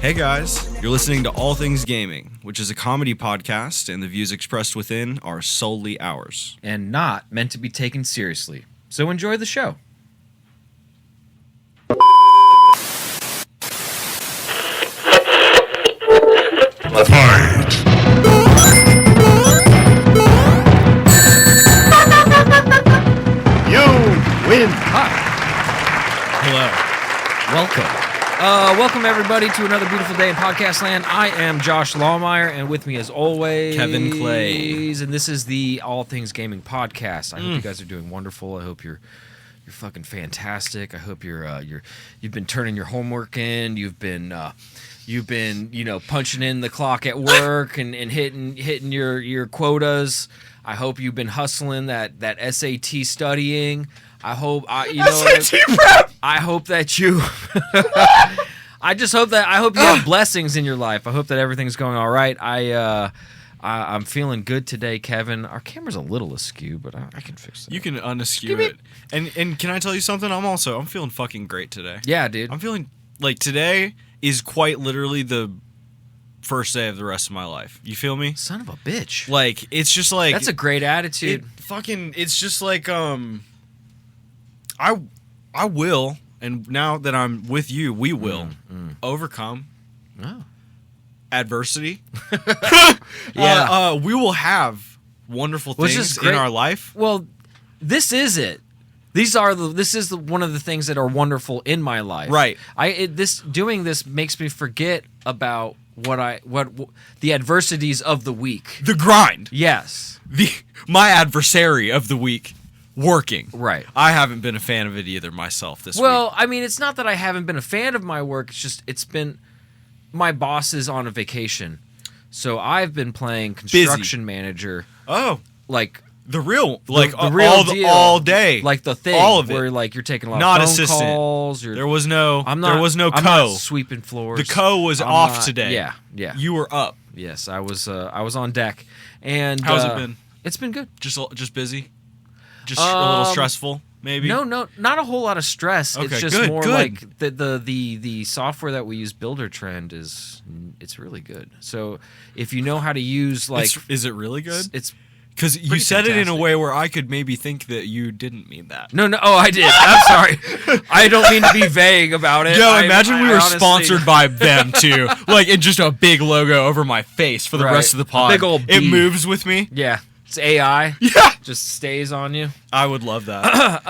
Hey guys, you're listening to All Things Gaming, which is a comedy podcast, and the views expressed within are solely ours. And not meant to be taken seriously. So enjoy the show. Fight! You win! Hi. Hello. Welcome. Welcome everybody to another beautiful day in podcast land. I am Josh Lawmeyer, and with me as always, Kevin Clay. And this is the All Things Gaming podcast. I hope you guys are doing wonderful. I hope you're fucking fantastic. I hope you've been turning your homework in. You've been punching in the clock at work and hitting your quotas. I hope you've been hustling that SAT studying. I hope SAT prep! I hope that you I hope you have blessings in your life. I hope that everything's going all right. I'm feeling good today, Kevin. Our camera's a little askew, but I can fix it. You can uneskew it. And can I tell you something? I'm feeling fucking great today. Yeah, dude. I'm feeling like today is quite literally the first day of the rest of my life. You feel me? Son of a bitch. Like, it's just like... That's a great attitude. It's just like, I will, and now that I'm with you, we will overcome adversity. Yeah. We will have wonderful things in our life. Well, this is it. This is one of the things that are wonderful in my life. Right. Doing this makes me forget about what the adversities of the week. The grind. Yes. My adversary of the week. Working. Right. I haven't been a fan of it either myself this week. Well, I mean, it's not that I haven't been a fan of my work. It's just it's been my boss is on a vacation, so I've been playing construction manager. Oh, like the real, like the real deal, all day, like the thing, all of it. Where like you're taking a lot not of phone assistant. calls. There was no. I'm co. not sweeping floors. The co was off today. Yeah. You were up. Yes, I was on deck. And how's it been? It's been good. Just busy. Just a little stressful, maybe. No, not a whole lot of stress. Okay, it's just good. Like the software that we use, Builder Trend, it's really good. So if you know how to use is it really good? It's because you said it in a way where I could maybe think that you didn't mean that. No. Oh, I did. I'm sorry. I don't mean to be vague about it. Yo, imagine we were sponsored by them too, like, and just a big logo over my face for the rest of the pod. Big old it B. moves with me. Yeah. It's AI. Yeah. Just stays on you. I would love that.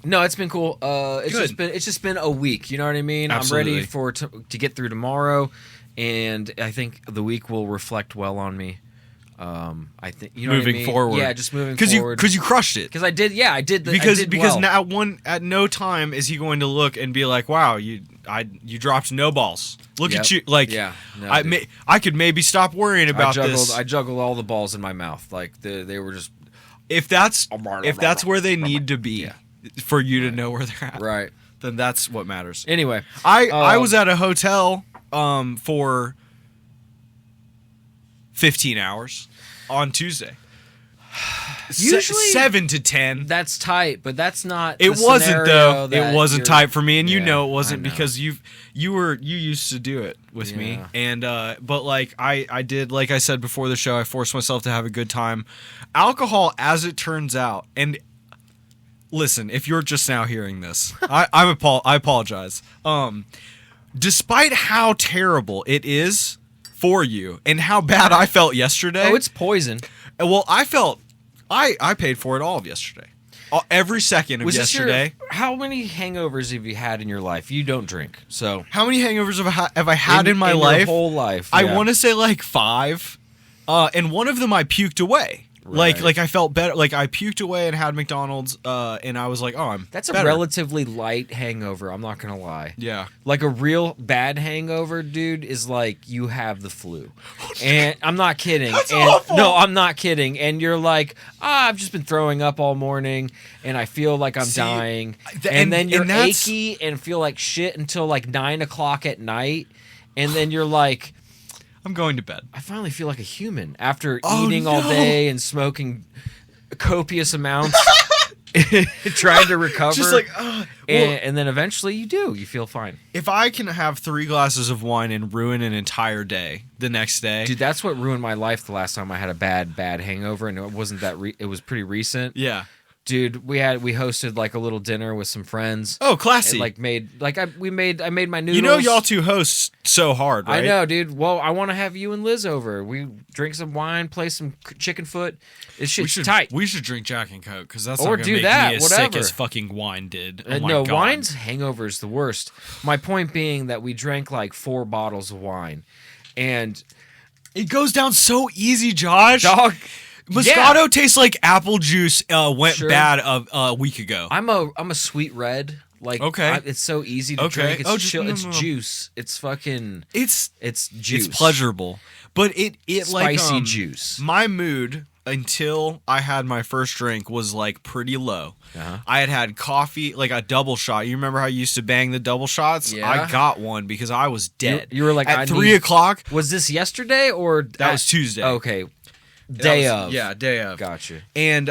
No, it's been cool. It's just been a week. You know what I mean? Absolutely. I'm ready to get through tomorrow, and I think the week will reflect well on me. I think moving forward. Yeah, just moving forward. Because you crushed it. Because I did. Yeah, I did. Because well. now at no time is he going to look and be like, "Wow, you dropped no balls. Look at you." Like, yeah, no, I could maybe stop worrying about this. I juggled all the balls in my mouth. Like they were just. If that's where they need to be for you to know where they're at, right? Then that's what matters. Anyway, I was at a hotel for 15 hours on Tuesday. Usually 7 to 10. That's tight, but that's not. It wasn't though. It wasn't tight for me, and you know it wasn't because you used to do it with me, and but like I did, like I said before the show, I forced myself to have a good time. Alcohol, as it turns out, and listen, if you're just now hearing this, I apologize. Despite how terrible it is for you and how bad I felt yesterday. Oh, it's poison. Well, I paid for it all of yesterday. Every second of yesterday. How many hangovers have you had in your life? You don't drink, so how many hangovers have I had in my life? Your whole life. I want to say like 5, and one of them I puked away. Right. Like I felt better. Like I puked away and had McDonald's, and I was like, "Oh, That's better." a relatively light hangover. I'm not gonna lie. Yeah. Like a real bad hangover, dude, is like you have the flu, and I'm not kidding. That's awful. No, I'm not kidding. And you're like, I've just been throwing up all morning, and I feel like I'm dying. And then you're achy and feel like shit until like 9 o'clock at night, and then you're like, I'm going to bed. I finally feel like a human after eating all day and smoking copious amounts trying to recover. Just like, and then eventually you feel fine. If I can have 3 glasses of wine and ruin an entire day the next day. Dude, that's what ruined my life the last time I had a bad hangover, and it wasn't that it was pretty recent. Yeah. Dude, we hosted like a little dinner with some friends. Oh, classy! And I made my noodles. You know, y'all two host so hard, right? I know, dude. Well, I want to have you and Liz over. We drink some wine, play some chicken foot. It's tight. We should drink Jack and Coke because that's or not do make that. me as Whatever. sick as fucking wine did. Oh my no, God. wine's hangover is the worst. My point being that we drank like 4 bottles of wine, and it goes down so easy, Josh. Dog. Moscato tastes like apple juice went bad a week ago. I'm a sweet red. Like, okay. It's so easy to drink. It's chill. No. It's juice. It's fucking. It's juice. It's pleasurable, but it spicy like juice. My mood until I had my first drink was like pretty low. Uh-huh. I had coffee, like a double shot. You remember how you used to bang the double shots? Yeah. I got one because I was dead. You were like at 3 o'clock. Was this yesterday or that was Tuesday? Okay. Day of. Gotcha. And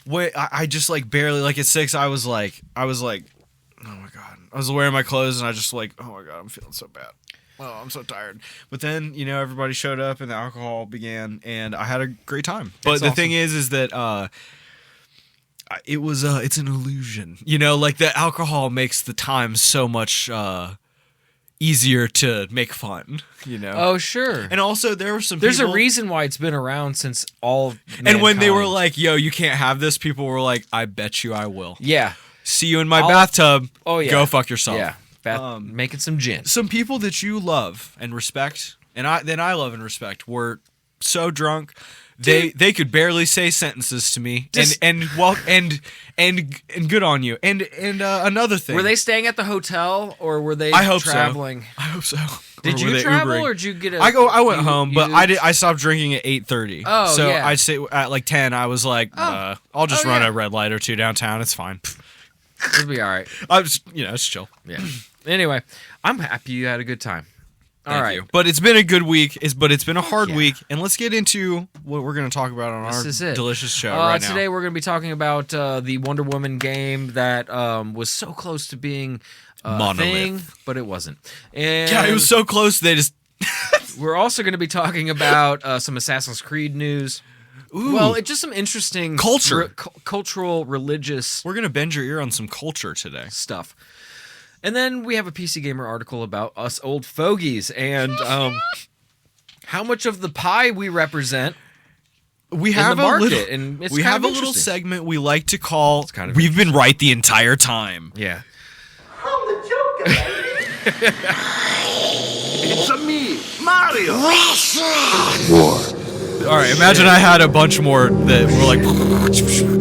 when I just like barely, like at 6 I was like, oh my God. I was wearing my clothes and I just like, oh my God, I'm feeling so bad. Oh, I'm so tired. But then, everybody showed up and the alcohol began and I had a great time. But the thing is that it's an illusion. Like the alcohol makes the time so much easier to make fun, Oh, sure. And also there were some There's people, a reason why it's been around since all mankind. And when they were like, yo, you can't have this, people were like, I bet you I will. Yeah. See you in my bathtub. Oh, yeah. Go fuck yourself. Yeah. Making some gin. Some people that you love and respect, and I love and respect, were so drunk they could barely say sentences to me. And good on you. And another thing. Were they staying at the hotel or were they traveling? I hope so. Did you travel or did you get a I went home, but I stopped drinking at 8:30. Oh, so yeah. I'd say at like 10 I was like, I'll just run a red light or two downtown. It's fine. It'll be all right. I was, it's chill. Yeah. Anyway, I'm happy you had a good time. Thank you. But it's been a good week, but it's been a hard week. And let's get into what we're going to talk about on our delicious show right now. Today we're going to be talking about the Wonder Woman game that was so close to being a thing, but it wasn't. And yeah, it was so close they just... We're also going to be talking about some Assassin's Creed news. Ooh. Well, it's just some interesting... Culture. Cultural, religious... We're going to bend your ear on some culture today. Stuff. And then we have a PC Gamer article about us old fogies and how much of the pie we represent. We have in the market, a little, and it's we kind have of a little segment we like to call kind of "We've been right the entire time." Yeah. I'm the Joker, baby. It's a me, Mario. All right, imagine I had a bunch more that were like.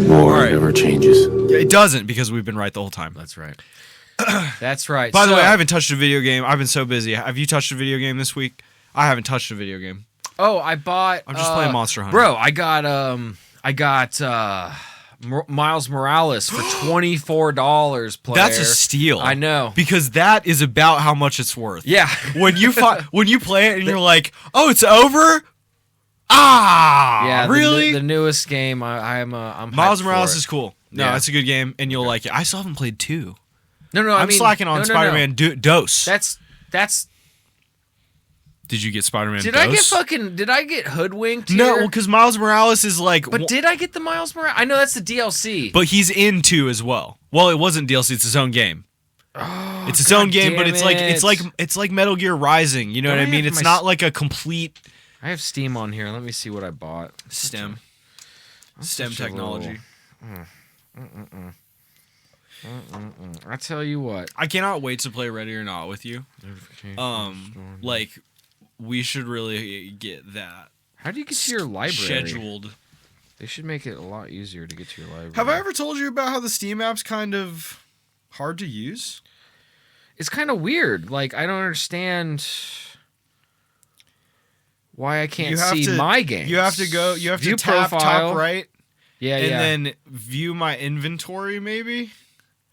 War never changes. It doesn't because we've been right the whole time. That's right. That's right. By the way, I haven't touched a video game. I've been so busy. Have you touched a video game this week? I haven't touched a video game. Oh, I'm just playing Monster Hunter. Bro, I got Miles Morales for $24 player. That's a steal. I know. Because that is about how much it's worth. Yeah. when you play it and you're like, "Oh, it's over?" Yeah, really? The newest game I'm Miles Morales is cool. No, Yeah. it's a good game and you'll like it. I still haven't played 2. No, I'm slacking on Spider-Man Dose. That's Did you get Spider-Man Did Dose? Did I get hoodwinked here? No, because Miles Morales is like... But did I get the Miles Morales? I know that's the DLC. But he's in 2 as well. Well, it wasn't DLC, it's his own game. Oh, it's its own game, but it's like Metal Gear Rising, you know what I mean? It's not like a complete... I have Steam on here. Let me see what I bought. STEM technology. I tell you what. I cannot wait to play Ready or Not with you. Like, we should really get that. How do you get to your library? Scheduled. They should make it a lot easier to get to your library. Have I ever told you about how the Steam app's kind of hard to use? It's kind of weird. Like, I don't understand why I can't see my games. You have to View tap profile. top right. Yeah, and then view my inventory, maybe?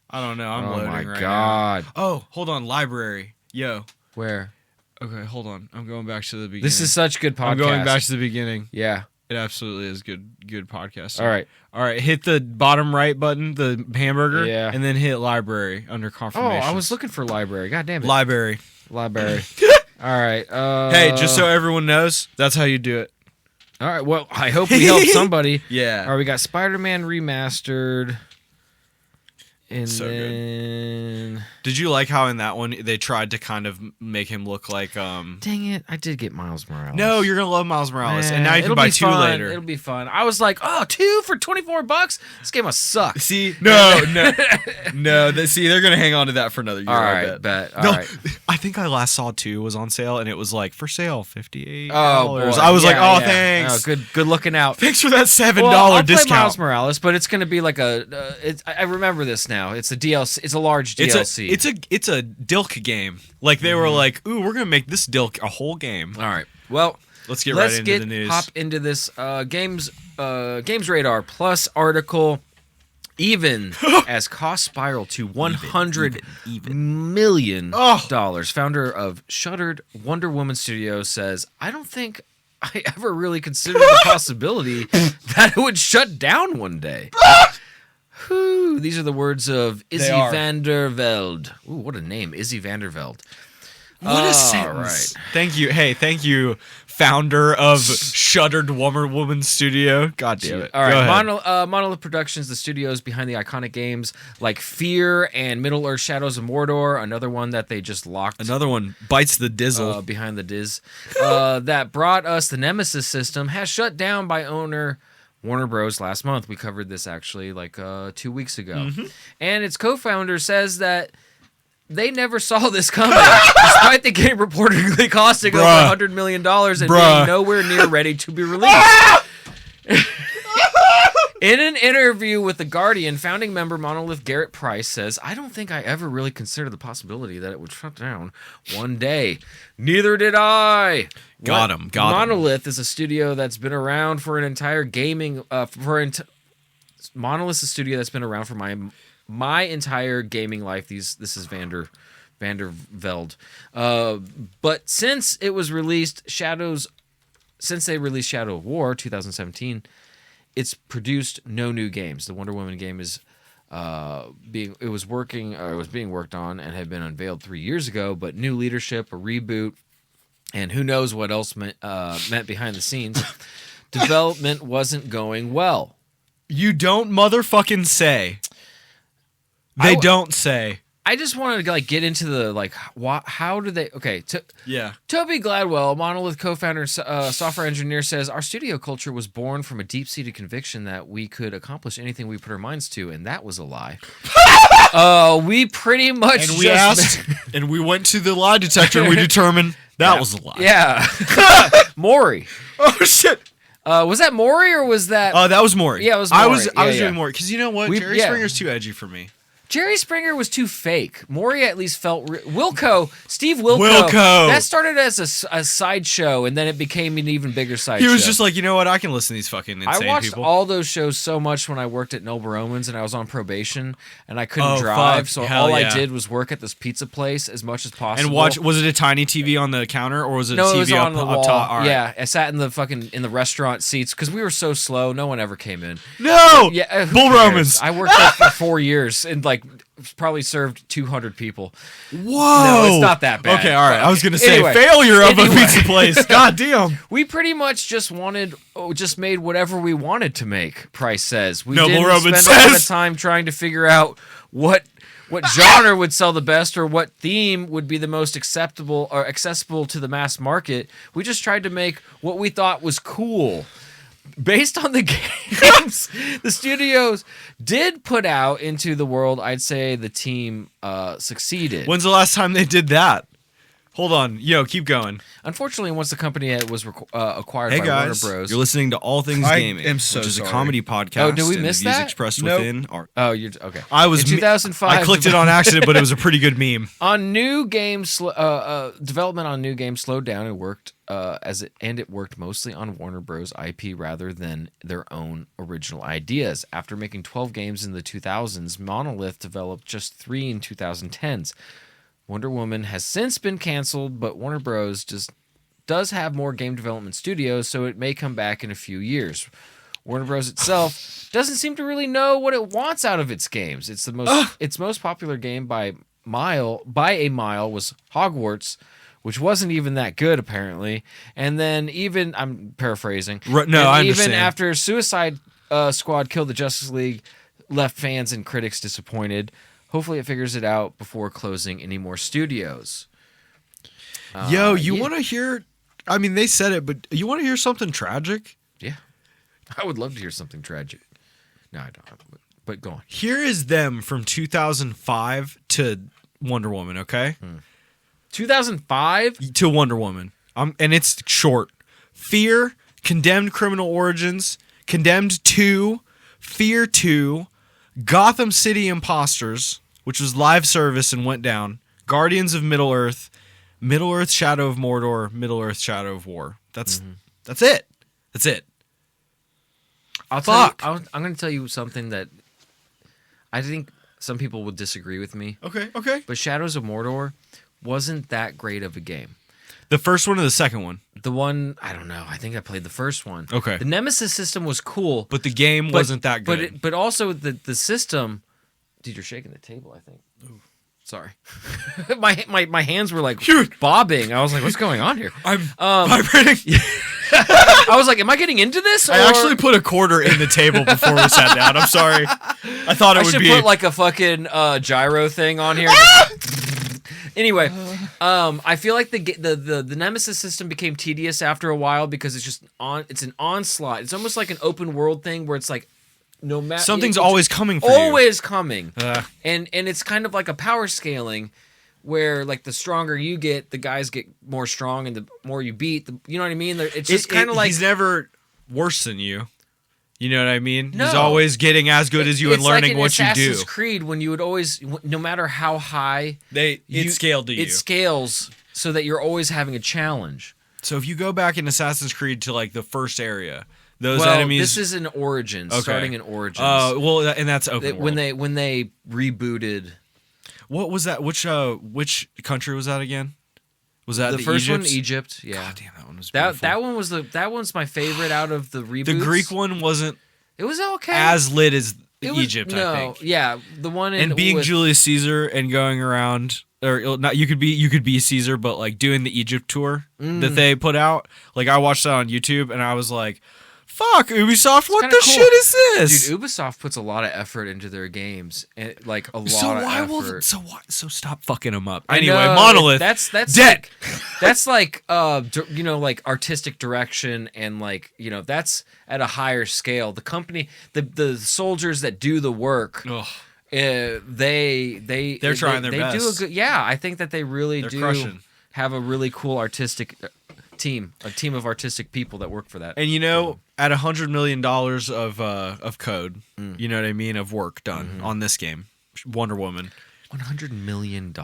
I don't know. I'm loading right now. Oh, my God. Oh, hold on. Library. Yo. Where? Okay, hold on. I'm going back to the beginning. This is such good podcast. I'm going back to the beginning. Yeah. It absolutely is good podcasting. All right. Hit the bottom right button, the hamburger, Yeah. and then hit library under confirmation. Oh, I was looking for library. God damn it. Library. All right. Hey, just so everyone knows, that's how you do it. All right. Well, I hope we helped somebody. Yeah. All right. We got Spider-Man Remastered. And So then... good. Did you like how in that one they tried to kind of make him look like Dang it, I did get Miles Morales. No, you're gonna love Miles Morales, and now you can buy 2 later. It'll be fun. I was like, 2 for $24? This game must suck. See, no. They're gonna hang on to that for another year. All right, I bet. All right. I think I last saw 2 was on sale, and it was like for sale $58. Oh, boy. I was like, thanks. Good looking out. Thanks for that $7 I'll discount. play Miles Morales, but it's gonna be like I remember this now. It's a DLC. It's a large DLC. It's a Dilk game. Like they were like, ooh, we're gonna make this Dilk a whole game. All right. Well, let's get right into the news. Hop into this games Radar Plus article. Even as costs spiral to $100 million, founder of Shuttered Wonder Woman Studios says, "I don't think I ever really considered the possibility that it would shut down one day." Whew, these are the words of Izzy Vandervelde. Ooh, what a name, Izzy Vandervelde. What a sentence. Right. Thank you. Hey, thank you, founder of Shuttered Wonder Woman Studio. God damn it. All right, Monolith Productions, the studios behind the iconic games like Fear and Middle-earth Shadows of Mordor, another one that they just locked. Another one bites the dizzle. Behind the Diz. That brought us the Nemesis system, has shut down by owner Warner Bros. Last month. We covered this actually like 2 weeks ago. Mm-hmm. And its co-founder says that they never saw this coming, despite the game reportedly costing over $100 million and being nowhere near ready to be released. In an interview with The Guardian, founding member Monolith Garrett Price says, "I don't think I ever really considered the possibility that it would shut down one day. Neither did I." Got him. Monolith is a studio that's been around for an entire gaming... Monolith's a studio that's been around for my entire gaming life. This is Vandervelde. But since it was released, since they released Shadow of War 2017, it's produced no new games. The Wonder Woman game is being worked on and had been unveiled 3 years ago, but new leadership, a reboot, and who knows what else meant behind the scenes. Development wasn't going well. You don't motherfucking say. They don't say. I just wanted to get into the how do they? Okay, Toby Gladwell, Monolith co-founder, software engineer, says our studio culture was born from a deep-seated conviction that we could accomplish anything we put our minds to, and that was a lie. We pretty much and we went to the lie detector and we determined that was a lie. Yeah, Maury. Oh shit. Was that Maury or was that? That was Maury. Yeah, it was Maury. I was doing Maury because you know what, Jerry Springer's too edgy for me. Jerry Springer was too fake. Maury at least felt... Steve Wilco. That started as a sideshow, and then it became an even bigger sideshow. He was just like, you know what? I can listen to these fucking insane people. I watched all those shows so much when I worked at Noble Romans, and I was on probation, and I couldn't drive, so I did was work at this pizza place as much as possible. And watch... Was it a tiny TV on the counter, or was it a TV it was on the wall. Up top? All right. Yeah, I sat in the restaurant seats, because we were so slow, no one ever came in. No! Yeah, Bull Romans! I worked there for 4 years, and probably served 200 people. Whoa! No, it's not that bad. Okay, all right. I was gonna say failure of a pizza place. God damn. We pretty much just made whatever we wanted to make. Price says we Noble didn't Roman spend a lot of time trying to figure out what genre would sell the best or what theme would be the most acceptable or accessible to the mass market. We just tried to make what we thought was cool. Based on the games the studios did put out into the world, I'd say the team succeeded. When's the last time they did that? Hold on. Keep going. Unfortunately, once the company was acquired by Warner Bros. You're listening to All Things Gaming, which is a comedy podcast. Oh, did we miss that? Expressed nope. within. You're okay. In 2005. I clicked it on accident, but it was a pretty good meme. On new games, development on new games slowed down and worked it worked mostly on Warner Bros. IP rather than their own original ideas. After making 12 games in the 2000s, Monolith developed just 3 in 2010s. Wonder Woman has since been canceled, but Warner Bros. just does have more game development studios, so it may come back in a few years. Warner Bros. Itself doesn't seem to really know what it wants out of its games. It's its most popular game by a mile was Hogwarts, which wasn't even that good apparently. And then even I'm paraphrasing. I understand. Even after Suicide Squad killed the Justice League, left fans and critics disappointed. Hopefully, it figures it out before closing any more studios. You want to hear? I mean, they said it, but you want to hear something tragic? Yeah. I would love to hear something tragic. No, I don't. But go on. Here is them from 2005 to Wonder Woman, okay? 2005? To Wonder Woman. And it's short. Fear, Condemned Criminal Origins, Condemned 2, Fear 2, Gotham City Imposters, which was live service and went down, Guardians of Middle-earth, Middle-earth Shadow of Mordor, Middle-earth Shadow of War. That's it. That's it. I'm going to tell you something that I think some people would disagree with me. Okay. But Shadows of Mordor wasn't that great of a game. The first one or the second one? The one, I don't know. I think I played the first one. Okay. The Nemesis system was cool. But the game wasn't that good. But also the system... Dude, you're shaking the table, I think. Ooh. Sorry. my hands were like bobbing. I was like, what's going on here? I'm vibrating. I was like, am I getting into this? I actually put a quarter in the table before we sat down. I'm sorry. I thought it would be... I should put like a fucking gyro thing on here. Anyway, I feel like the Nemesis system became tedious after a while because it's an onslaught. It's almost like an open world thing where it's like no matter something's always coming for you. Always coming. And it's kind of like a power scaling where like the stronger you get, the guys get more strong, and the more you beat, you know what I mean? It's just kind of like he's never worse than you. You know what I mean? No. He's always getting as good as you and learning what you do. Assassin's Creed, when you would always, no matter how high it scaled to you. It scales so that you're always having a challenge. So if you go back in Assassin's Creed to like the first area, those enemies. This is in Origins, starting in Origins. And that's open world. When they rebooted. What was that? Which country was that again? Was that the first Egypt? one? Egypt. Yeah. God damn, that one was beautiful. That one's my favorite out of the reboots. The Greek one wasn't. It was okay. As lit as Egypt, I think. Yeah, the one being Julius Caesar and going around, or not, you could be Caesar, but like doing the Egypt tour that they put out. Like I watched that on YouTube, and I was like, "Fuck, Ubisoft! What the shit is this?" Dude, Ubisoft puts a lot of effort into their games, and like a lot of effort. So stop fucking them up. Anyway, Monolith. That's dead. That's like like artistic direction, and like that's at a higher scale. The company, the soldiers that do the work. They're trying their best. Do a good. Yeah, I think that they really They're do crushing. Have a really cool artistic team, a team of artistic people that work for that. And at $100 million of code, you know what I mean, of work done on this game, Wonder Woman, $100 million,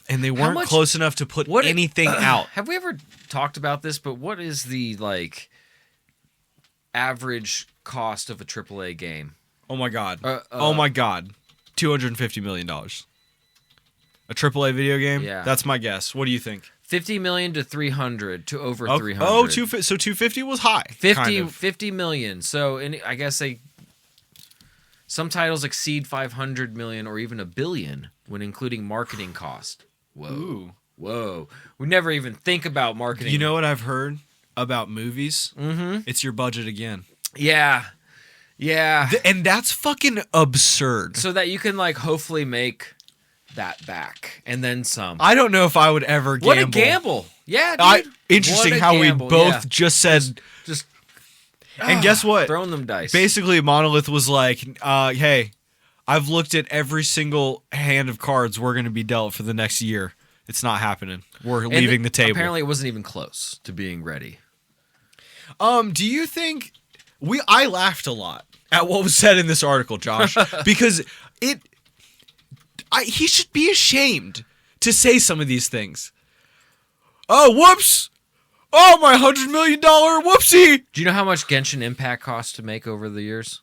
and they weren't close enough to put anything out. Have we ever talked about this? But what is the average cost of a AAA game? Oh my god! $250 million. A AAA video game? Yeah, that's my guess. What do you think? 50 million to 300 to over 300. Oh, so 250 was high. 50 million. So I guess some titles exceed 500 million or even $1 billion when including marketing cost. Whoa. We never even think about marketing. You know what I've heard about movies? Mm-hmm. It's your budget again. Yeah. And that's fucking absurd. So that you can hopefully make that back and then some. I don't know if I would ever gamble. What a gamble. Yeah, dude. Interesting how gamble. We both just said just and guess what? Throwing them dice. Basically, Monolith was like, hey, I've looked at every single hand of cards we're going to be dealt for the next year. It's not happening. We're leaving the table. Apparently, it wasn't even close to being ready. Do you think I laughed a lot at what was said in this article, Josh, because he should be ashamed to say some of these things. Oh, whoops! Oh, my $100 million whoopsie! Do you know how much Genshin Impact cost to make over the years?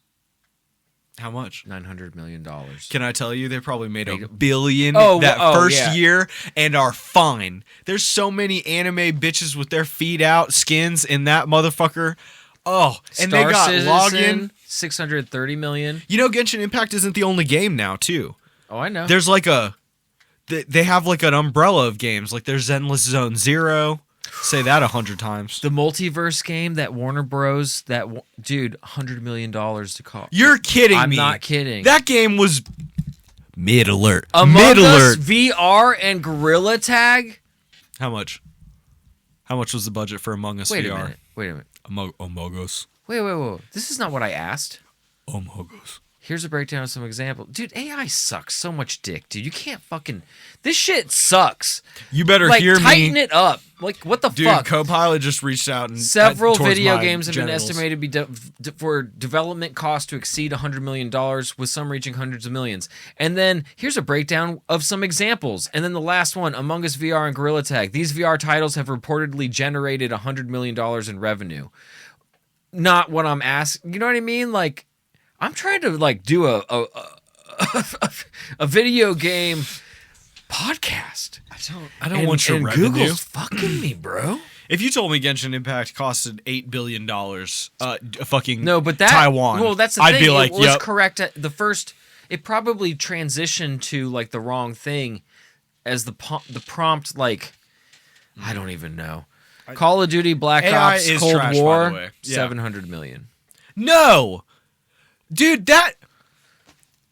How much? $900 million. Can I tell you, they probably made $1 billion first year and are fine. There's so many anime bitches with their feet out, skins in that motherfucker. Oh, and Star they got Citizen, login. $630 million. You know, Genshin Impact isn't the only game now, too. Oh, I know. There's like they have like an umbrella of games. Like there's Endless Zone Zero. Say that 100 times. The multiverse game that Warner Bros. Dude, $100 million to call. You're kidding me. I'm not kidding. That game was mid-alert. Among Us VR and Gorilla Tag? How much? How much was the budget for Among Us VR? Wait a minute. Among Us. Wait. This is not what I asked. Among Us. Here's a breakdown of some examples. Dude, AI sucks so much dick, dude. You can't fucking... This shit sucks. You better hear me. Tighten it up. Like, what the fuck? Dude, Copilot just reached out and... Several video games have been estimated to be for development costs to exceed $100 million, with some reaching hundreds of millions. And then, here's a breakdown of some examples. And then the last one, Among Us VR and Gorilla Tag. These VR titles have reportedly generated $100 million in revenue. Not what I'm asking. You know what I mean? Like... I'm trying to like do a video game podcast. I don't want your revenue. Google's fucking me, bro. If you told me Genshin Impact costed $8 billion, fucking no, but that Taiwan, well, that's the I'd thing. be like, it was correct at the first. It probably transitioned to like the wrong thing as the prompt. Like, I don't even know. Call of Duty Black Ops Cold trash, War, 700 million. No. Dude, that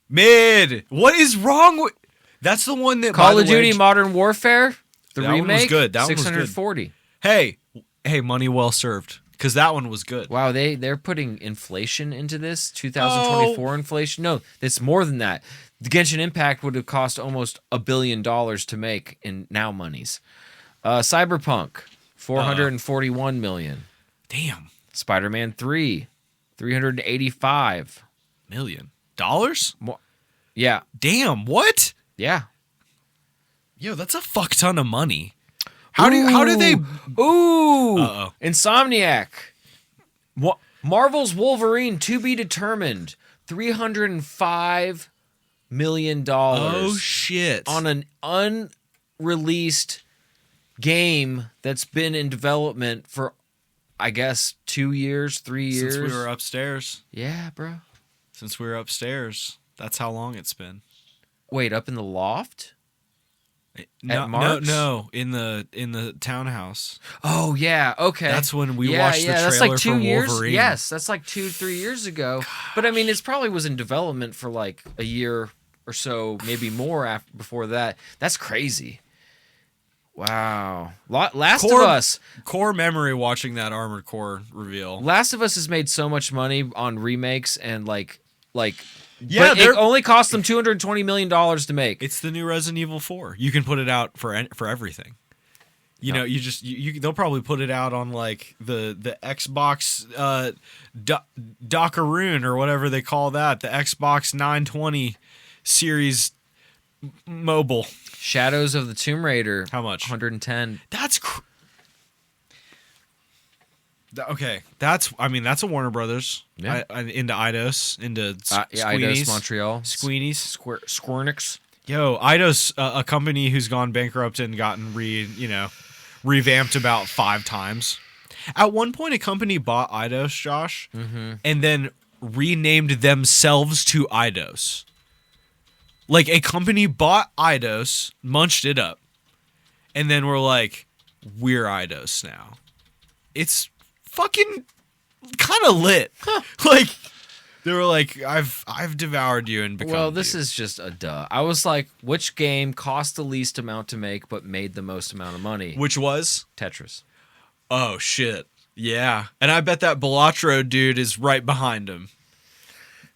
what is wrong with? That's the one that Call of Duty Modern Warfare, the remake. One was good. That 640. Hey, money well served, because that one was good. Wow, they're putting inflation into this 2024 inflation. No, it's more than that. The Genshin Impact would have cost almost $1 billion to make in now monies. Cyberpunk, 441 million. Damn. Spider-Man 3, 385 million. Yeah. Damn, what? Yeah. Yo, that's a fuck ton of money. How do they Uh-oh. Insomniac. Marvel's Wolverine to be determined. $305 million. Oh shit. On an unreleased game that's been in development for I guess 2 years, 3 years. Since we were upstairs. Yeah, bro. Since we were upstairs. That's how long it's been. Wait, up in the loft? No, at Mark's? No, in the townhouse. Oh yeah, okay. That's when we watched the trailer that's like 2 for years. Wolverine. Yes, that's like 2-3 years ago. Gosh. But I mean, it probably was in development for like a year or so, maybe more before that. That's crazy. Wow. Last of Us. Core memory watching that Armored Core reveal. Last of Us has made so much money on remakes and like yeah, but it only cost them $220 million to make. It's the new Resident Evil 4. You can put it out for everything. You know, they'll probably put it out on like the Xbox Dockaroon or whatever they call that, the Xbox 920 series mobile. Shadows of the Tomb Raider. How much? 110. That's okay. That's a Warner Brothers. Yeah. Into Eidos, into Squeenies, Eidos Montreal, Squeenies, Squirnix. Yo, Eidos, a company who's gone bankrupt and gotten revamped about 5 times. At one point, a company bought Eidos, Josh, and then renamed themselves to Eidos. Like, a company bought Eidos, munched it up, and then we're like, we're Eidos now. It's fucking kind of lit. Huh. Like, they were like, I've devoured you and become Well, this you. is just a duh. I was like, which game cost the least amount to make but made the most amount of money? Which was? Tetris. Oh, shit. Yeah. And I bet that Balatro dude is right behind him.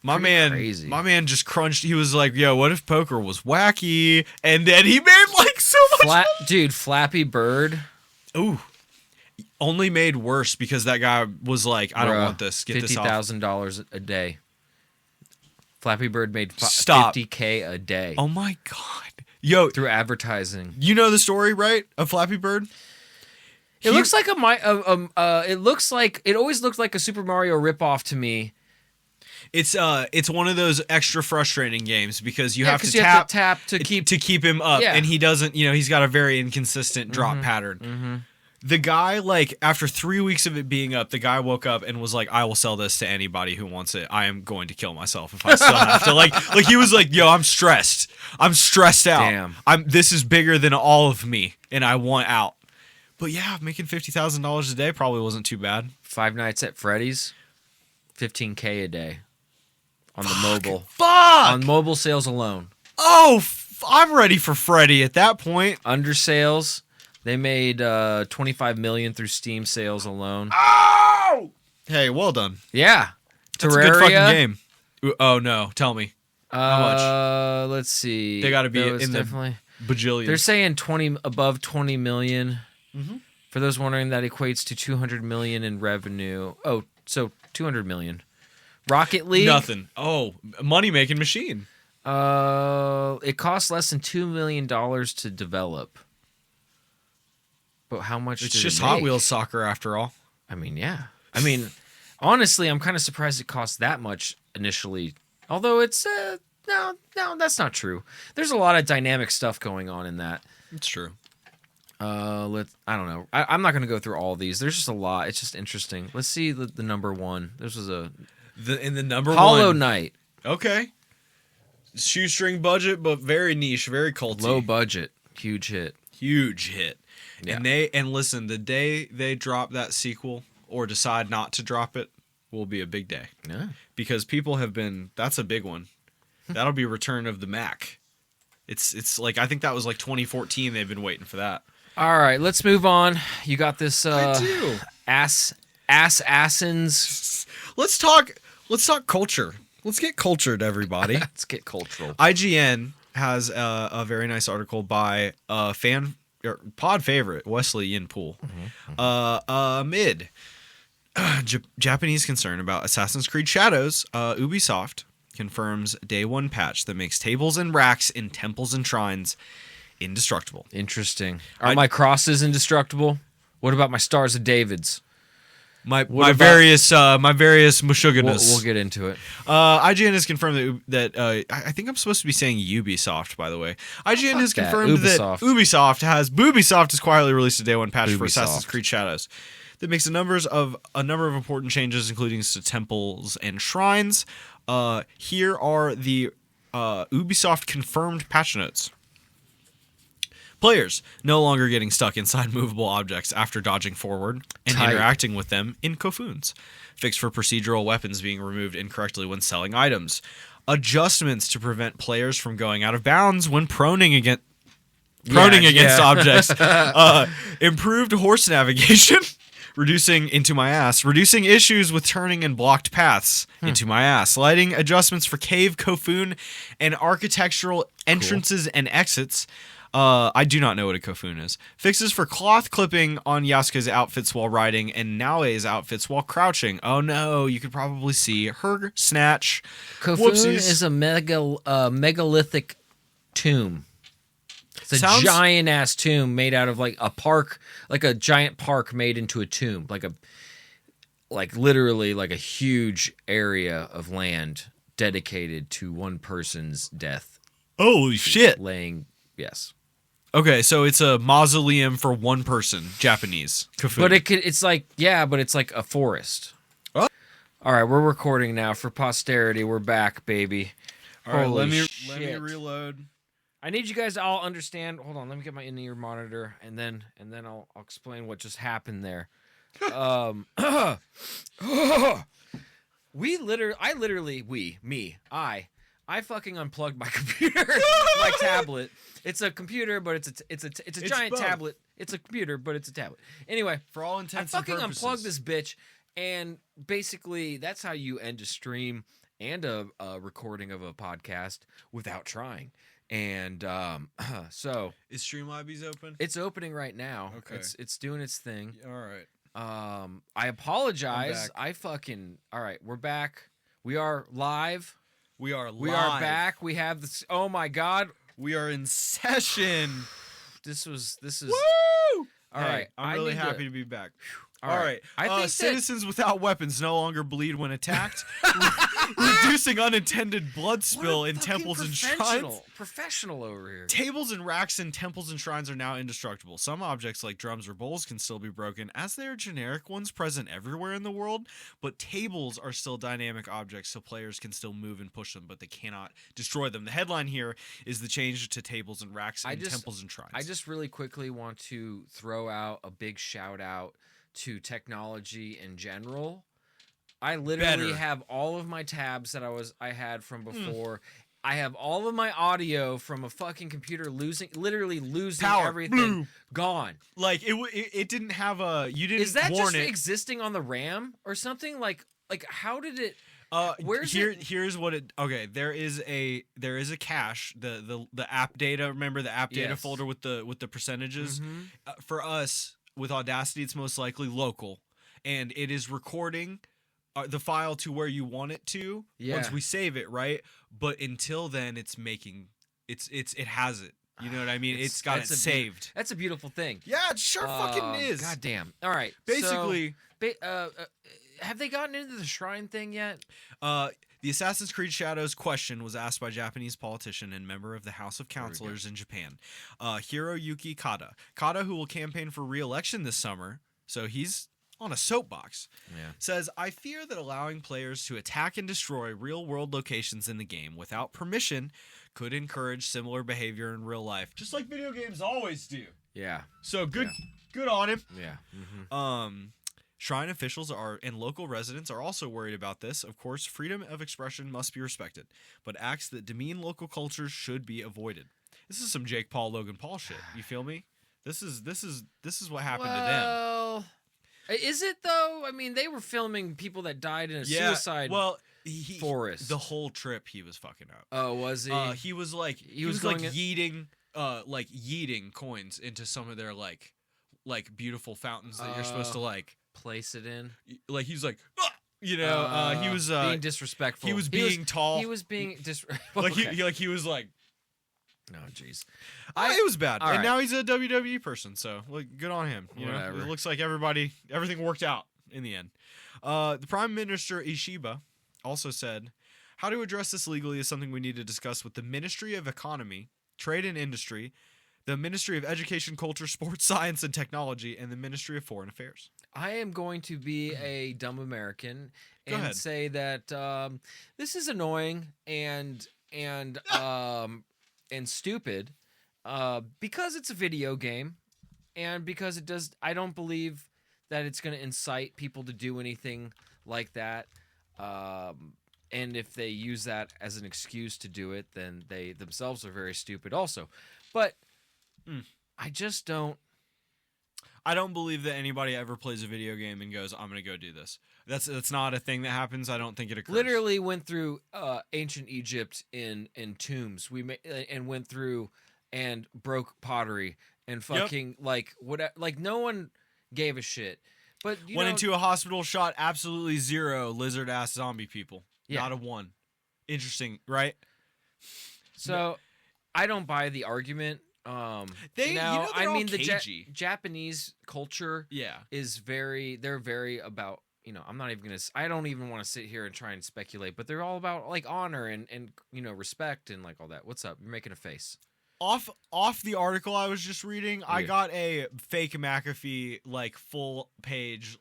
My man just crunched. He was like, yo, what if poker was wacky? And then he made like so much money. Dude, Flappy Bird. Ooh. Only made worse because that guy was like, I don't want this. Get this off. $50,000 a day. Flappy Bird made $50K a day. Oh my God. Yo. Through advertising. You know the story, right? Of Flappy Bird? It looks like it always looked like a Super Mario ripoff to me. It's one of those extra frustrating games because you have to tap to keep him up, and he doesn't. He's got a very inconsistent drop pattern. Mm-hmm. The guy, like, after 3 weeks of it being up, the guy woke up and was like, "I will sell this to anybody who wants it. I am going to kill myself if I still have to." Like he was like, "Yo, I'm stressed. I'm stressed out. Damn. This is bigger than all of me, and I want out." But yeah, making $50,000 a day probably wasn't too bad. 5 Nights at Freddy's, $15K a day on the mobile. On mobile sales alone. Oh, I'm ready for Freddy at that point. Under sales. They made $25 million through Steam sales alone. Oh! Hey, well done. Yeah. That's a good fucking game. Oh, no. Tell me. How much? Let's see. They got to be in definitely the bajillions. They're saying above 20 million. Mm-hmm. For those wondering, that equates to 200 million in revenue. Oh, so 200 million. Rocket League? Nothing. Oh, money-making machine. It costs less than $2 million to develop. But how much? It's just Hot Wheels soccer, after all. I mean, yeah. I mean, honestly, I'm kind of surprised it cost that much initially. Although it's no, that's not true. There's a lot of dynamic stuff going on in that. It's true. I don't know. I'm not going to go through all of these. There's just a lot. It's just interesting. Let's see the number one. This was the number Hollow one. Knight. Okay. Shoestring budget, but very niche, very culty. Low budget, huge hit. Yeah. And listen, the day they drop that sequel or decide not to drop it will be a big day. Yeah. Because people have been. That's a big one. That'll be Return of the Mac. It's like, I think that was like 2014. They've been waiting for that. All right, let's move on. You got this. I do. Assassin's. Let's talk culture. Let's get cultured, everybody. Let's get cultural. IGN has a very nice article by pod favorite Wesley Yin-Poole. Amid Japanese concern about Assassin's Creed Shadows, Ubisoft confirms day one patch that makes tables and racks in temples and shrines indestructible. Interesting. Are my crosses indestructible? What about my Stars of Davids? My various Meshuggahs. We'll get into it. IGN has confirmed that I think I'm supposed to be saying Ubisoft, by the the way. IGN has confirmed that Ubisoft has quietly released a day one patch for Assassin's Creed Shadows that makes a number of important changes, including to temples and shrines. Here are the Ubisoft confirmed patch notes. Players no longer getting stuck inside movable objects after dodging forward and interacting with them in Kofuns. Fix for procedural weapons being removed incorrectly when selling items. Adjustments to prevent players from going out of bounds when proning against objects. Improved horse navigation. Reducing issues with turning and blocked paths into my ass. Lighting adjustments for cave, Kofun, and architectural entrances and exits. I do not know what a Kofun is. Fixes for cloth clipping on Yasuka's outfits while riding and Naoe's outfits while crouching. Oh no, you could probably see her snatch. Kofun is a megalithic tomb. It's a giant ass tomb made out of like a park, like a giant park made into a tomb, like literally like a huge area of land dedicated to one person's death. Holy shit! Yes. Okay, so it's a mausoleum for one person, Japanese. Kofun. But it's like a forest. Oh. All right, we're recording now for posterity. We're back, baby. All right, let me reload. I need you guys to all understand. Hold on, let me get my in-ear monitor, and then I'll explain what just happened there. I fucking unplugged my computer, my tablet. It's a computer, but it's a giant tablet. It's a computer, but it's a tablet. Anyway, for all intents and purposes, I fucking unplugged this bitch, and basically that's how you end a stream and a recording of a podcast without trying. And so is Streamlabs open? It's opening right now. Okay, it's doing its thing. All right. I apologize. All right. We're back. We are live. We are back. We have this. Oh my God. We are in session. This is. Woo! All right. I'm really happy to be back. All right. I think citizens without weapons no longer bleed when attacked, reducing unintended blood spill in temples and shrines. Professional over here. Tables and racks in temples and shrines are now indestructible. Some objects like drums or bowls can still be broken, as they are generic ones present everywhere in the world, but tables are still dynamic objects, so players can still move and push them, but they cannot destroy them. The headline here is the change to tables and racks in temples and shrines. I just really quickly want to throw out a big shout out to technology in general. I literally have all of my tabs that I had from before. I have all of my audio from a fucking computer literally losing Power. Everything. Gone. Like it didn't have a Is that just existing on the RAM or something? Like how did it where's it? Here's what it. Okay, there is a cache. The app data. Remember the app data folder with the percentages. For us with Audacity, it's most likely local, and it is recording the file to where you want it to once we save it, right? But until then, it has it. You know what I mean? It's got it saved. That's a beautiful thing. Yeah, it sure fucking is. God damn. All right. Basically, have they gotten into the shrine thing yet? The Assassin's Creed Shadows question was asked by Japanese politician and member of the House of Councilors in Japan, Hiroyuki Kada. Kada, who will campaign for re-election this summer, so he's on a soapbox, says, I fear that allowing players to attack and destroy real-world locations in the game without permission could encourage similar behavior in real life, just like video games always do. Yeah. So good on him. Yeah. Shrine officials and local residents are also worried about this. Of course, freedom of expression must be respected, but acts that demean local cultures should be avoided. This is some Jake Paul, Logan Paul shit. You feel me? This is what happened to them. Is it though? I mean, they were filming people that died in a suicide forest. The whole trip he was fucking up. Oh, was he? He was yeeting coins into some of their like beautiful fountains that you're supposed to place it in. Like he's like, he was being disrespectful. He was being tall. He was being disrespectful. He was like. No, jeez. It was bad. And now he's a WWE person, so good on him. You Whatever. know, it looks like everything worked out in the end. The Prime Minister Ishiba also said, how to address this legally is something we need to discuss with the Ministry of Economy, Trade and Industry, the Ministry of Education, Culture, Sports, Science, and Technology, and the Ministry of Foreign Affairs. I am going to be a dumb American and say that this is annoying and stupid because it's a video game and because I don't believe that it's going to incite people to do anything like that. And if they use that as an excuse to do it, then they themselves are very stupid also. But I just don't. I don't believe that anybody ever plays a video game and goes, I'm going to go do this. That's not a thing that happens. I don't think it occurs. Literally went through ancient Egypt in tombs. And went through and broke pottery and fucking like no one gave a shit. But went into a hospital, shot absolutely zero lizard ass zombie people. Yeah. Not a one. Interesting, right? So I don't buy the argument. The Japanese culture is they're very about, I'm not even I don't even want to sit here and try and speculate, but they're all about like honor and respect and like all that. What's up? You're making a face. Off the article I was just reading, I got a fake McAfee like full page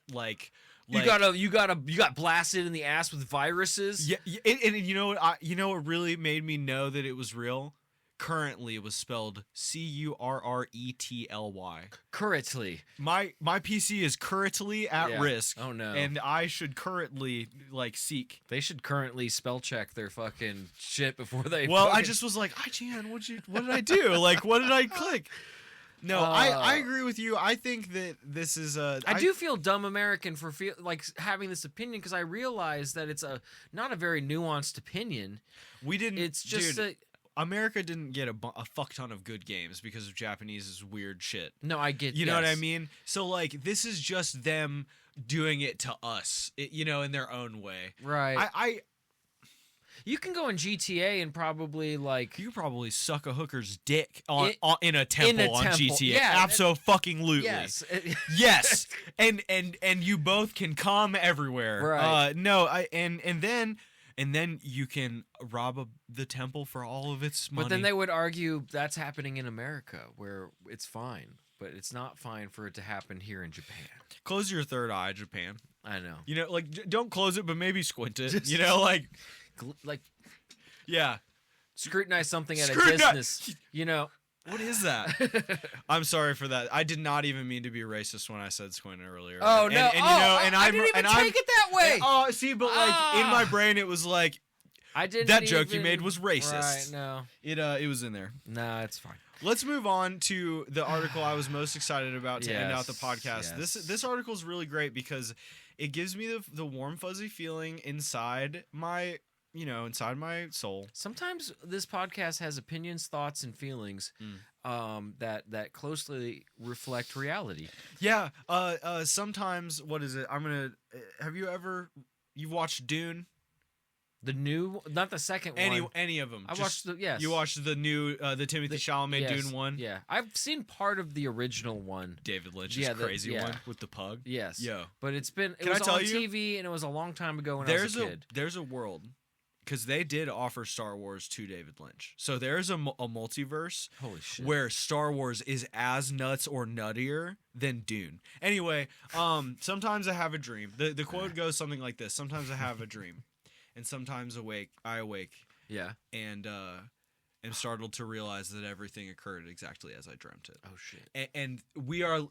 you got blasted in the ass with viruses. Yeah, and you know what? What really made me know that it was real? Currently was spelled Curretly. Currently. My PC is currently at risk. Oh no. And I should currently seek. They should currently spell check their fucking shit before they. Well, I just was like, IGN, what did I do? What did I click? No, I agree with you. I think that this is I do feel dumb American for having this opinion because I realize that it's not a very nuanced opinion. It's just America didn't get a fuck ton of good games because of Japanese's weird shit. No, I get. You know what I mean? So this is just them doing it to us, in their own way. Right. You can go in GTA and probably like you probably suck a hooker's dick in a temple on GTA. Yeah, absolutely. Yes, yes, and you both can come everywhere. Right? And then you can rob the temple for all of its money. But then they would argue that's happening in America, where it's fine, but it's not fine for it to happen here in Japan. Close your third eye, Japan. I know. You know, like don't close it, but maybe squint it. You know, like yeah, scrutinize something at a distance. You know. What is that? I'm sorry for that. I did not even mean to be racist when I said squint earlier. Oh no! I didn't even take it that way. See, but like in my brain, it was like that joke you made was racist. Right? No, it was in there. No, it's fine. Let's move on to the article I was most excited about to end out the podcast. Yes. This article is really great because it gives me the warm fuzzy feeling inside my soul. Sometimes this podcast has opinions, thoughts, and feelings that closely reflect reality. Yeah. Sometimes, what is it? You've watched Dune? The new, not the second one. Any of them? Yes. You watched the new, the Timothy Chalamet Dune one? Yeah, I've seen part of the original one. David Lynch's crazy one with the pug. Yes. Yo. But it was on TV, and it was a long time ago when I was a kid. There's a world. Because they did offer Star Wars to David Lynch. So there's a multiverse where Star Wars is as nuts or nuttier than Dune. Anyway, sometimes I have a dream. The quote goes something like this. Sometimes I have a dream. And sometimes I awake. Yeah. And am startled to realize that everything occurred exactly as I dreamt it. Oh, shit. And we are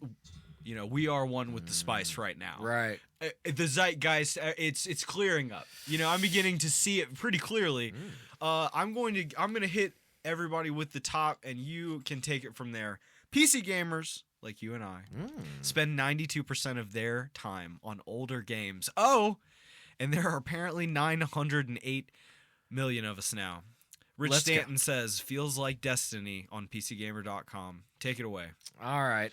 one with the spice right now. Right. The zeitgeist, it's clearing up. I'm beginning to see it pretty clearly. I'm going to hit everybody with the top, and you can take it from there. PC gamers like you and I spend 92% of their time on older games. Oh, and there are apparently 908 million of us now. Rich Stanton says, feels like destiny on PCGamer.com. Take it away. All right.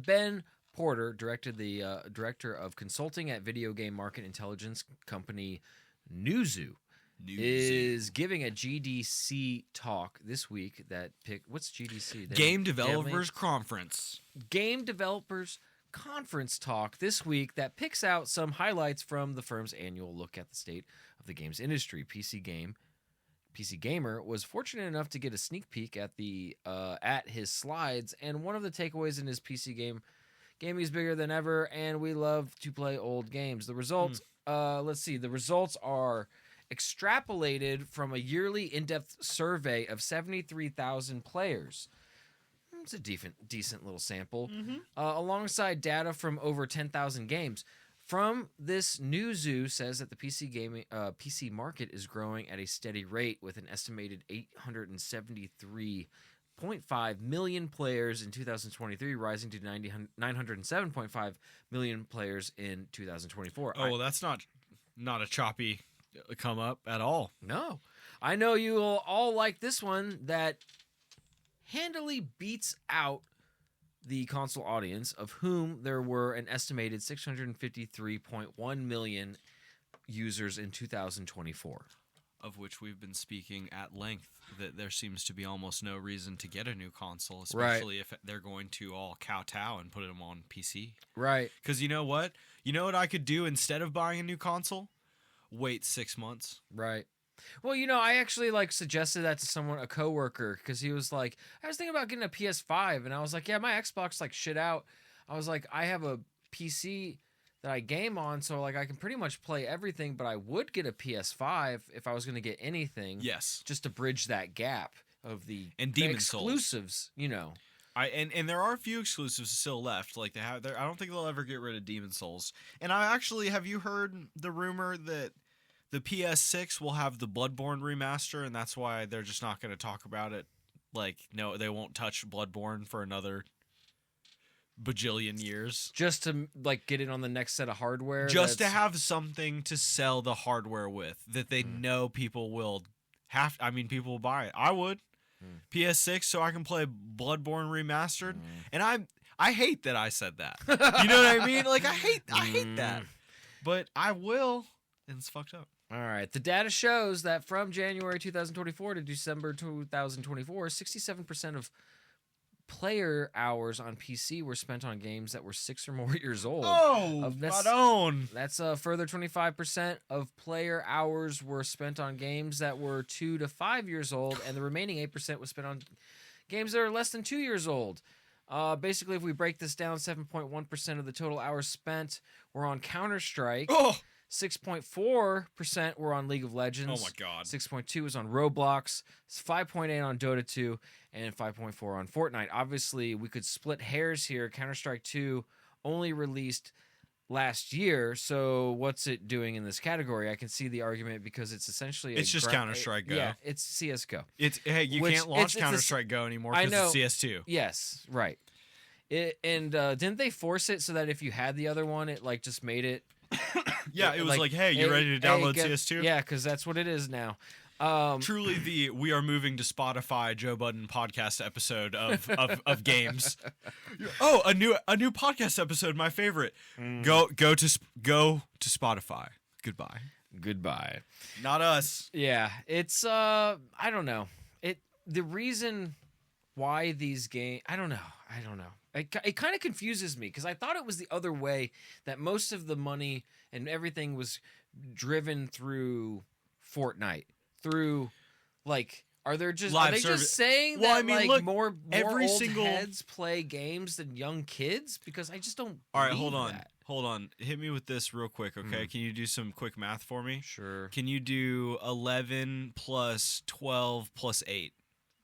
Ben Porter, director of consulting at video game market intelligence company Newzoo, is giving a GDC talk this week what's GDC? Game Developers Conference. Game Developers Conference talk this week that picks out some highlights from the firm's annual look at the state of the games industry. PC Gamer was fortunate enough to get a sneak peek at his slides, and one of the takeaways in his gaming is bigger than ever, and we love to play old games. The results, the results are extrapolated from a yearly in-depth survey of 73,000 players. It's a decent little sample, alongside data from over 10,000 games. From this, Newzoo says that the PC market is growing at a steady rate, with an estimated 873.5 million players in 2023, rising to 907.5 million players in 2024. Oh, well, that's not a choppy come up at all. No. I know you will all like this one that handily beats out the console audience, of whom there were an estimated 653.1 million users in 2024. Of which we've been speaking at length, that there seems to be almost no reason to get a new console, especially if they're going to all kowtow and put them on PC. Right. Because you know what? You know what I could do instead of buying a new console? Wait 6 months. Right. Well, I actually suggested that to a coworker, because he was like, I was thinking about getting a PS5, and I was like, yeah, my Xbox shit out. I was like, I have a PC that I game on, so I can pretty much play everything, but I would get a PS5 if I was going to get anything. Yes. Just to bridge that gap of the exclusives, Souls. And there are a few exclusives still left. I don't think they'll ever get rid of Demon Souls. And have you heard the rumor that the PS6 will have the Bloodborne remaster, and that's why they're just not going to talk about it? No, they won't touch Bloodborne for another bajillion years. Just to get it on the next set of hardware? Just to have something to sell the hardware with that they know people will people will buy it. I would. PS6 so I can play Bloodborne remastered. And I hate that I said that. You know what I mean? I hate that. But I will, and it's fucked up. All right. The data shows that from January 2024 to December 2024, 67% of player hours on PC were spent on games that were 6 or more years old. Oh, That's a further 25% of player hours were spent on games that were 2 to 5 years old, and the remaining 8% was spent on games that are less than 2 years old. Basically, if we break this down, 7.1% of the total hours spent were on Counter-Strike. 6.4% were on League of Legends. Oh my god. 6.2 was on Roblox. 5.8 on Dota 2, and 5.4 on Fortnite. Obviously, we could split hairs here. Counter-Strike 2 only released last year, so what's it doing in this category? I can see the argument because it's essentially it's just Counter-Strike Go. Yeah, it's CS:GO. You can't launch Counter-Strike Go anymore because it's CS2. Yes, right. Didn't they force it so that if you had the other one, it like just made it? Yeah, it was like, hey, you ready to download CS2? Yeah, because that's what it is now. Truly, we are moving to Spotify Joe Budden podcast episode of games. Oh, a new podcast episode, my favorite. Go to Spotify. Goodbye. Not us. Yeah, it's I don't know. The reason why these games, I don't know. It kind of confuses me because I thought it was the other way, that most of the money and everything was driven through Fortnite, through like, are they just saying that look, more old heads play games than young kids? Because I just don't. All right, hold on. Hit me with this real quick, okay? Can you do some quick math for me? Sure. Can you do 11 plus 12 plus 8?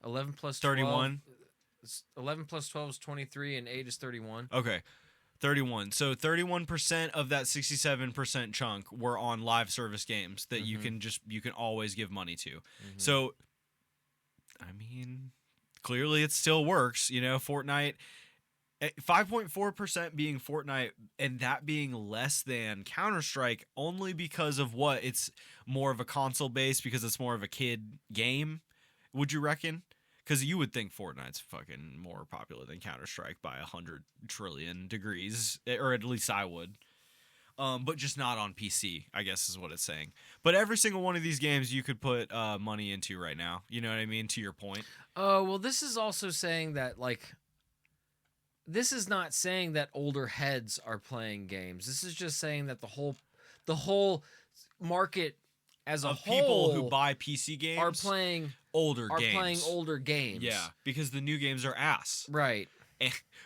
11 plus 31. 11 plus 12 is 23, and 8 is 31. Okay, 31. So 31% of that 67% chunk were on live service games that you can always give money to. So, I mean, clearly it still works. You know, Fortnite, 5.4% being Fortnite, and that being less than Counter-Strike only because of what? It's more of a console base because it's more of a kid game. Would you reckon? Because you would think Fortnite's fucking more popular than Counter-Strike by 100 trillion degrees, or at least I would. But just not on PC, I guess is what it's saying. But every single one of these games you could put money into right now. You know what I mean? To your point. Oh, well, this is also saying that, like, this is not saying that older heads are playing games. This is just saying that the whole market as a whole, people who buy PC games are playing older games. Yeah, because the new games are ass. Right.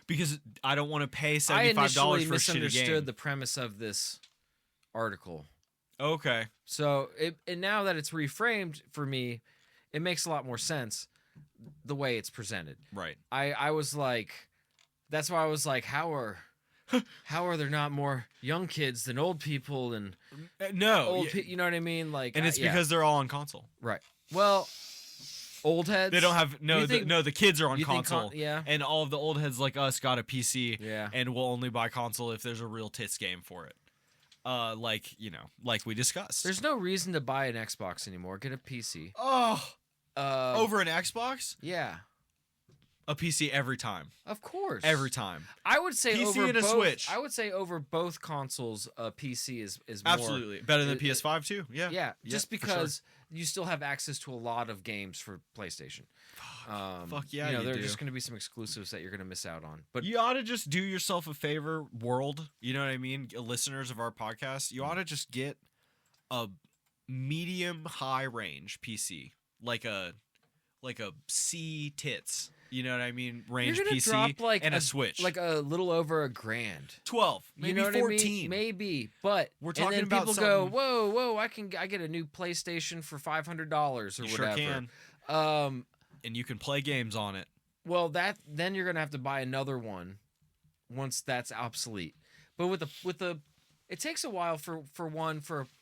Because I don't want to pay $75 for a shitty game. I initially misunderstood the premise of this article. Okay. So, and now that it's reframed for me, it makes a lot more sense the way it's presented. Right. I was like, that's why I was like, how are there not more young kids than old people and you know what I mean? Like, and it's because they're all on console. Right. Well, old heads. They don't have the kids are on console. Yeah. And all of the old heads like us got a PC. Yeah. And will only buy console if there's a real tits game for it. Like we discussed. There's no reason to buy an Xbox anymore. Get a PC. Oh. Over an Xbox? Yeah. A PC every time. Of course. Every time. I would say PC over and a both, Switch. I would say over both consoles, a PC is more... Absolutely. Better than PS5 too? Yeah. Yeah, just because you still have access to a lot of games for PlayStation. Fuck yeah, there are just going to be some exclusives that you're going to miss out on. But you ought to just do yourself a favor, world. You know what I mean? Listeners of our podcast, you ought to just get a medium high range PC. Like a C tits. You know what I mean? Range PC drop and a Switch. Like a little over $1,000. 12, maybe 14. I mean? Maybe, but we're talking and then about people something... go, whoa! I get a new PlayStation for $500 or you whatever. Sure can. And you can play games on it. Well, then you're gonna have to buy another one once that's obsolete. But with the it takes a while for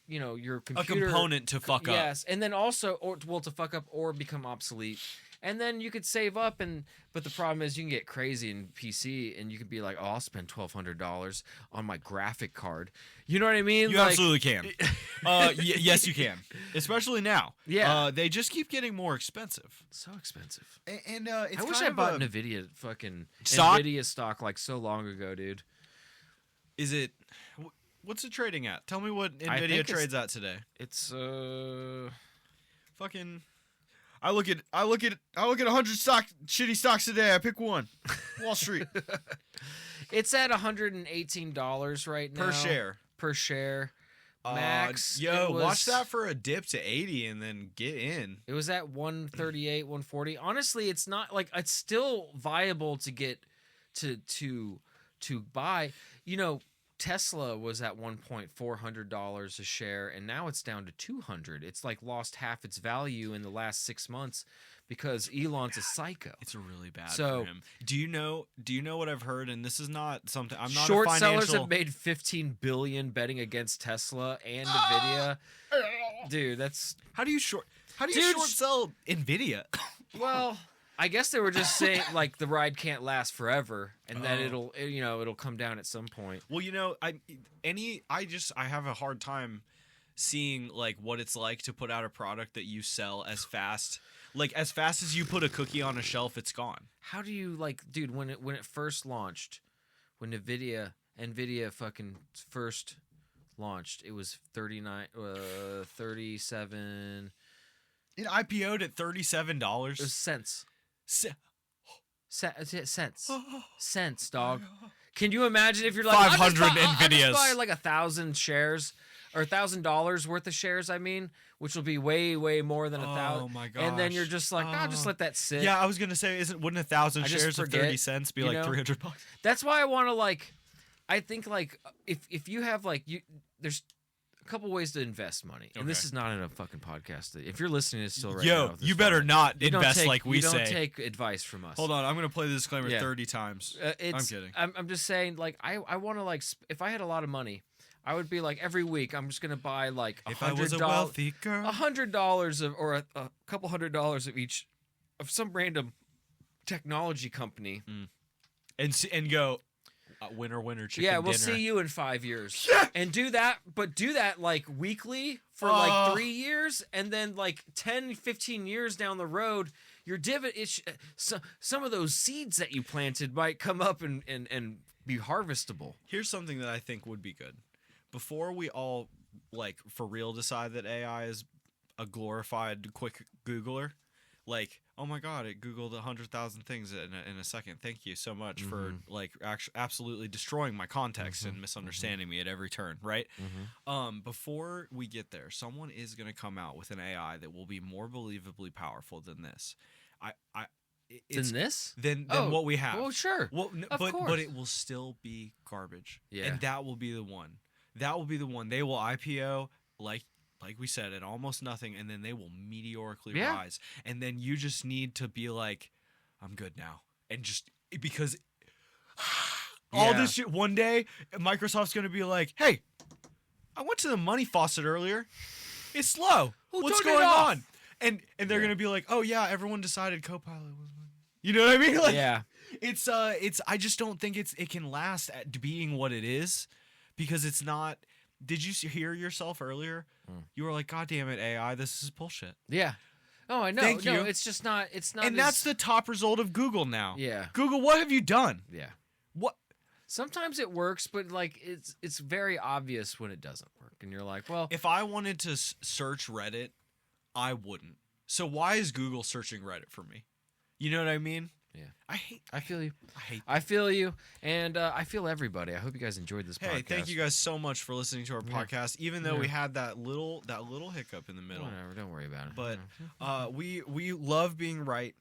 your computer, a component to fuck up. Yes, and then also to fuck up or become obsolete. And then you could save up, but the problem is you can get crazy in PC, and you could be like, oh, I'll spend $1,200 on my graphic card. You know what I mean? You absolutely can. Yes, you can. Especially now. Yeah. They just keep getting more expensive. So expensive. And it's I wish kind I of bought Nvidia stock like so long ago, dude. Is it... What's it trading at? Tell me what Nvidia trades at today. It's fucking. I look at 100 shitty stocks today. I pick one. Wall Street. It's at $118 right now. Per share. Max. Watch that for a dip to 80 and then get in. It was at 138, 140. Honestly, it's not like it's still viable to get to buy. Tesla was at $1,400 a share, and now it's down to $200. It's like lost half its value in the last 6 months because Elon's a psycho. It's really bad for him. Do you know what I've heard? And this is not something I'm not. Short sellers have made $15 billion betting against Tesla and Nvidia. Dude, that's how do you short sell Nvidia? Well, I guess they were just saying like the ride can't last forever, and that it'll come down at some point. Well, I have a hard time seeing like what it's like to put out a product that you sell as fast as you put a cookie on a shelf, it's gone. How do you dude? When it first launched, when Nvidia fucking first launched, it was 37. It IPO'd at $37. It was cents. Cents, dog. Can you imagine if you're like 500 Nvidias? I'll just buy like 1,000 shares or $1,000 worth of shares. I mean, which will be way, way more than 1,000. Oh my gosh! And then you're just like, just let that sit. Yeah, I was gonna say, wouldn't 1,000 shares of 30 cents be like $300? That's why I want to I think if you have there's a couple ways to invest money, and this is not in a fucking podcast. If you're listening, it's still right now. You better not invest like we say. You don't take advice from us. Hold on, I'm gonna play the disclaimer 30 times. I'm kidding. I'm just saying, I want to if I had a lot of money, I would be every week I'm just gonna buy $100. If I was a wealthy girl, $100 or a couple $100 of each of some random technology company, and go. Winner, chicken dinner. Yeah, we'll see you in 5 years. And do that weekly for 3 years, and then 10, 15 years down the road, your some of those seeds that you planted might come up and be harvestable. Here's something that I think would be good. Before we all for real decide that AI is a glorified quick Googler, oh my god, it Googled 100,000 things in a second. Thank you so much for absolutely destroying my context and misunderstanding me at every turn, right? Before we get there, someone is going to come out with an AI that will be more believably powerful than this. Than what we have. Oh, sure. Well, but it will still be garbage. Yeah. And that will be the one. They will IPO like we said, at almost nothing, and then they will meteorically rise. And then you just need to be like, I'm good now. And just because all this shit, one day, Microsoft's going to be like, hey, I went to the money faucet earlier. It's slow. What's going on? And they're going to be like, oh yeah, everyone decided Copilot was. You know what I mean? It's I just don't think it can last at being what it is, because it's not. Did you hear yourself earlier? You were like, God damn it, AI, this is bullshit. Yeah. Oh, I know. Thank you. It's just not. It's not. And that's the top result of Google now. Yeah. Google, what have you done? Yeah. What? Sometimes it works, but it's very obvious when it doesn't work, and you're like, well, if I wanted to search Reddit, I wouldn't. So why is Google searching Reddit for me? You know what I mean? Yeah. I feel you. I feel you. And I feel everybody. I hope you guys enjoyed this podcast. Hey, thank you guys so much for listening to our podcast, even though we had that little hiccup in the middle. Whatever, don't worry about it. But we love being right.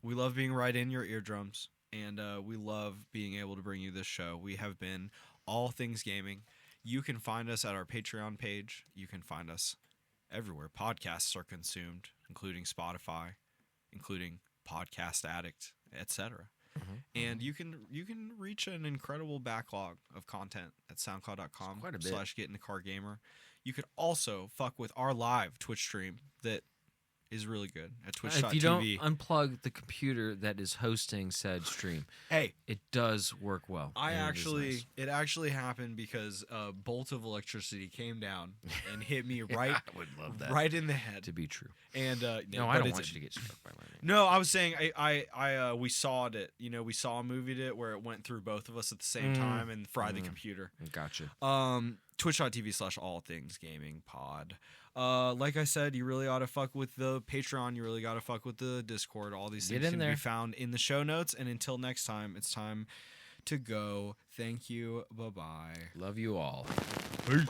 We love being right in your eardrums. And we love being able to bring you this show. We have been All Things Gaming. You can find us at our Patreon page. You can find us everywhere podcasts are consumed, including Spotify, including Podcast Addict, etc. And you can reach an incredible backlog of content at soundcloud.com/getinthecargamer. You could also fuck with our live Twitch stream that is really good at twitch.tv. If you don't unplug the computer that is hosting said stream, hey, it does work well. It actually happened because a bolt of electricity came down and hit me right I would love that right in the head. to be true. And no, I don't want you to get struck by lightning. No, I was saying we saw it. We saw a movie where it went through both of us at the same time and fried the computer. Gotcha. twitch.tv/allthingsgamingpod. Like I said, you really ought to fuck with the Patreon. You really got to fuck with the Discord. All these things can be found in the show notes. And until next time, it's time to go. Thank you. Bye-bye. Love you all. Peace.